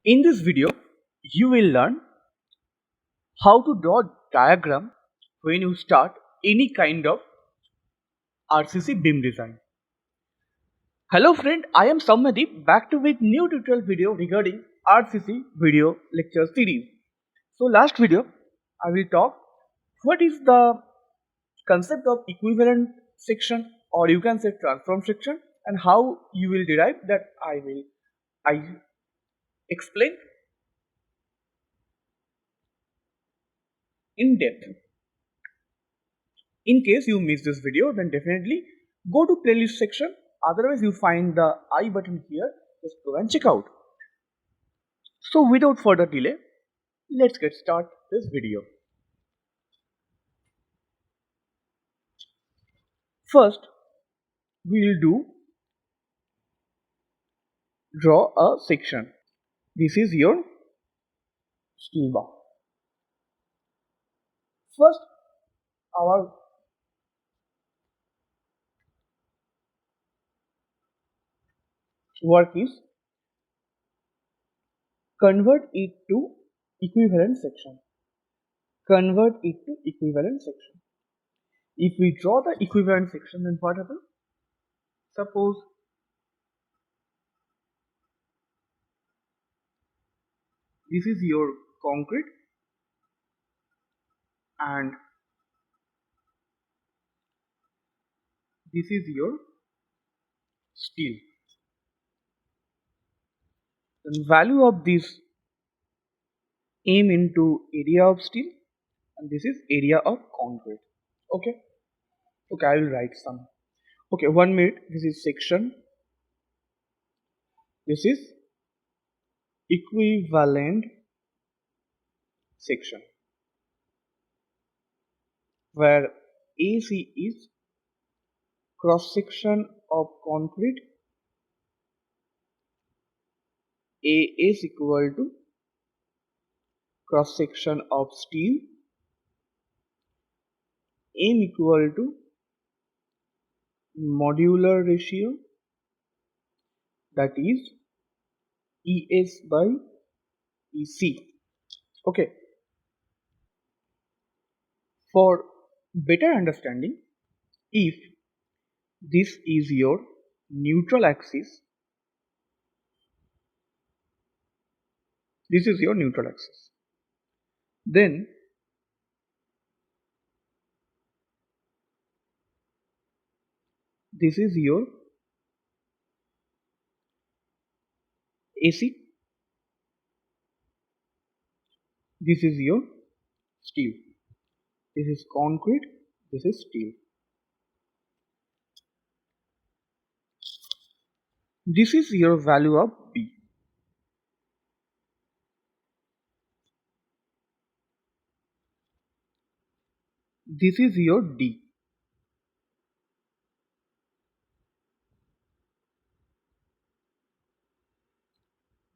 In this video, you will learn how to draw diagram when you start any kind of RCC beam design. Hello friend, I am Samadi back to with new tutorial video regarding RCC video lecture series. So last video, I will talk what is the concept of equivalent section or you can say transform section and how you will derive that I explain in depth. In case you missed this video, then definitely go to playlist section. Otherwise, you find the I button here. Just go and check out. So without further delay, let's get start this video. First, we will do draw a section. This is your steel bar. First, our work is convert it to equivalent section. Convert it to equivalent section. If we draw the equivalent section, then what happens? Suppose this is your concrete and this is your steel. The value of this m into area of steel and this is area of concrete. Okay, I will write some. Okay, 1 minute. This is section. This is equivalent section where AC is cross section of concrete, A is equal to cross section of steel, M equal to modular ratio, that is ES by EC. Okay, for better understanding, if this is your neutral axis, this is your neutral axis, then this is your AC, this is your steel, this is concrete, this is steel. This is your value of B. This is your D.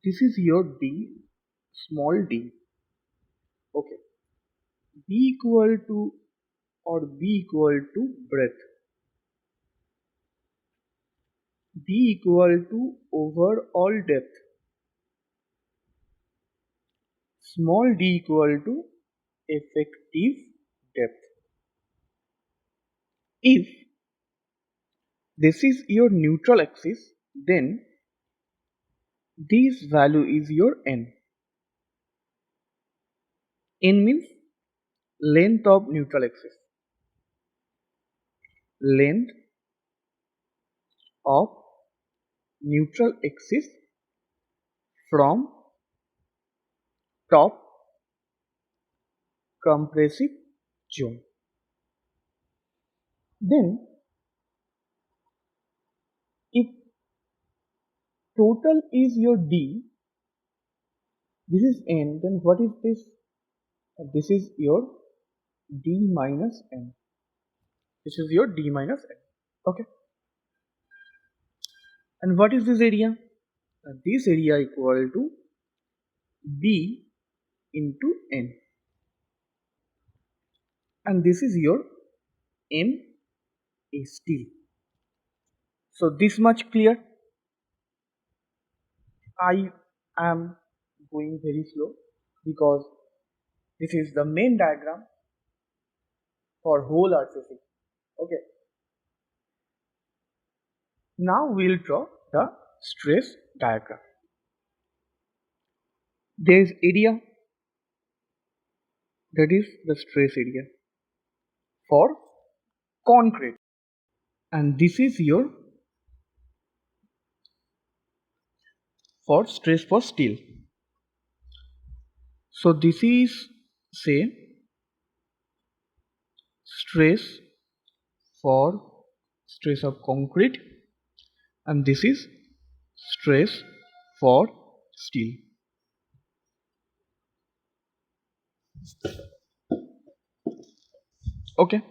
This is your D, small d. Okay. B equal to or B equal to breadth. B equal to overall depth. Small d equal to effective depth. If this is your neutral axis, then this value is your n. N means length of neutral axis. Length of neutral axis from top compressive zone. Then if total is your D, this is N, then what is this? This is your D minus N. This is your D minus N. Okay. And what is this area? This area equal to B into N. And this is your M A steel. So this much clear. I am going very slow because this is the main diagram for whole RCC. Okay. Now we'll draw the stress diagram. There is area, that is the stress area for concrete, and this is your for stress for steel. So this is say stress for stress of concrete, and this is stress for steel. Okay,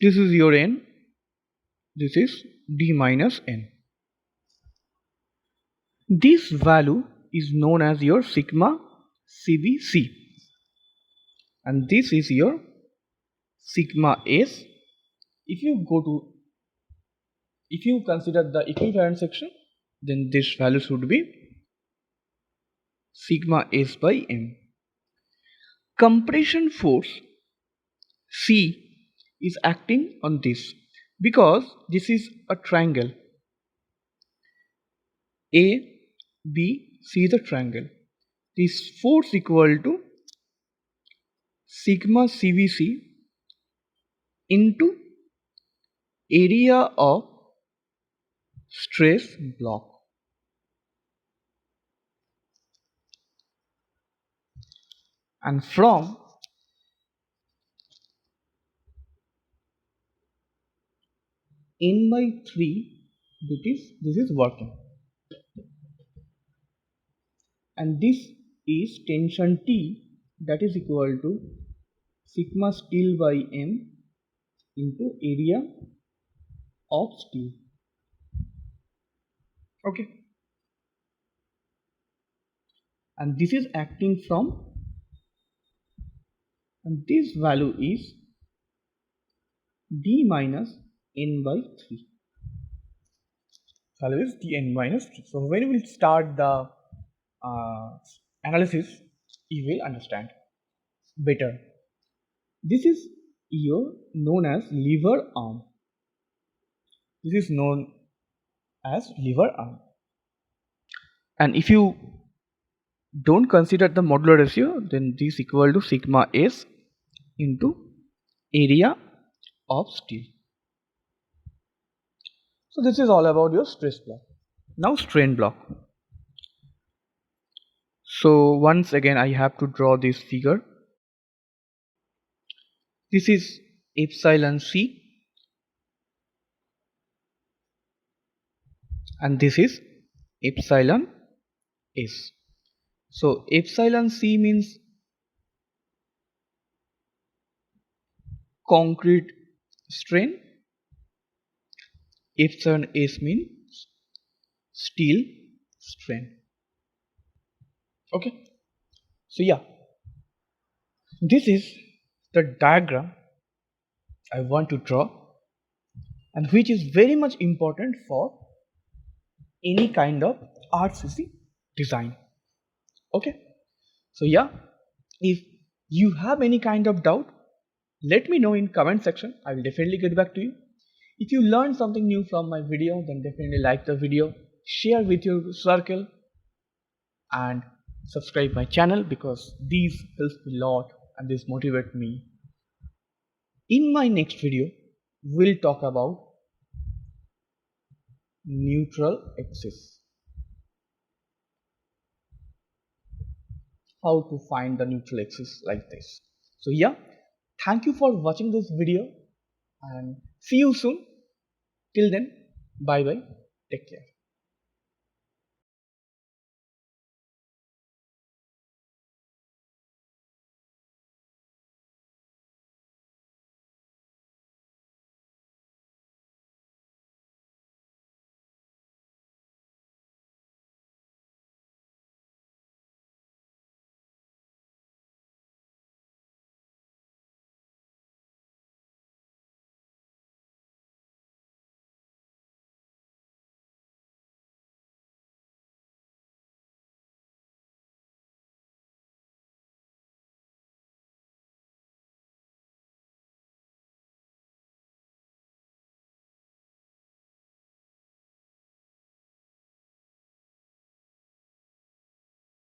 this is your n, this is d minus n. This value is known as your sigma cbc, and this is your sigma s. If you consider the equivalent section, then this value should be sigma s by m. Compression force C is acting on this because this is a triangle. A, B, C is a triangle. This force equal to sigma CVC into area of stress block. And from n by 3, this is working. And this is tension T, that is equal to sigma steel by m into area of steel. Okay. And this is acting from, and this value is d minus n by 3. Value is dn minus 3. So when we will start the analysis, you will understand better. This is your known as lever arm. This is known as lever arm. And if you don't consider the modular ratio, then this equal to sigma s into area of steel. So this is all about your stress block. Now strain block. So once again I have to draw this figure. This is epsilon c and this is epsilon s. So epsilon c means concrete strain, epsilon s means steel strain. Okay, so yeah, this is the diagram I want to draw, and which is very much important for any kind of RCC design. Okay, so yeah, if you have any kind of doubt, let me know in comment section. I will definitely get back to you. If you learned something new from my video, then definitely like the video, share with your circle, and subscribe my channel because these helps me a lot and this motivate me. In my next video, we'll talk about neutral axis. How to find the neutral axis like this. So yeah, thank you for watching this video and see you soon. Till then, bye bye, take care.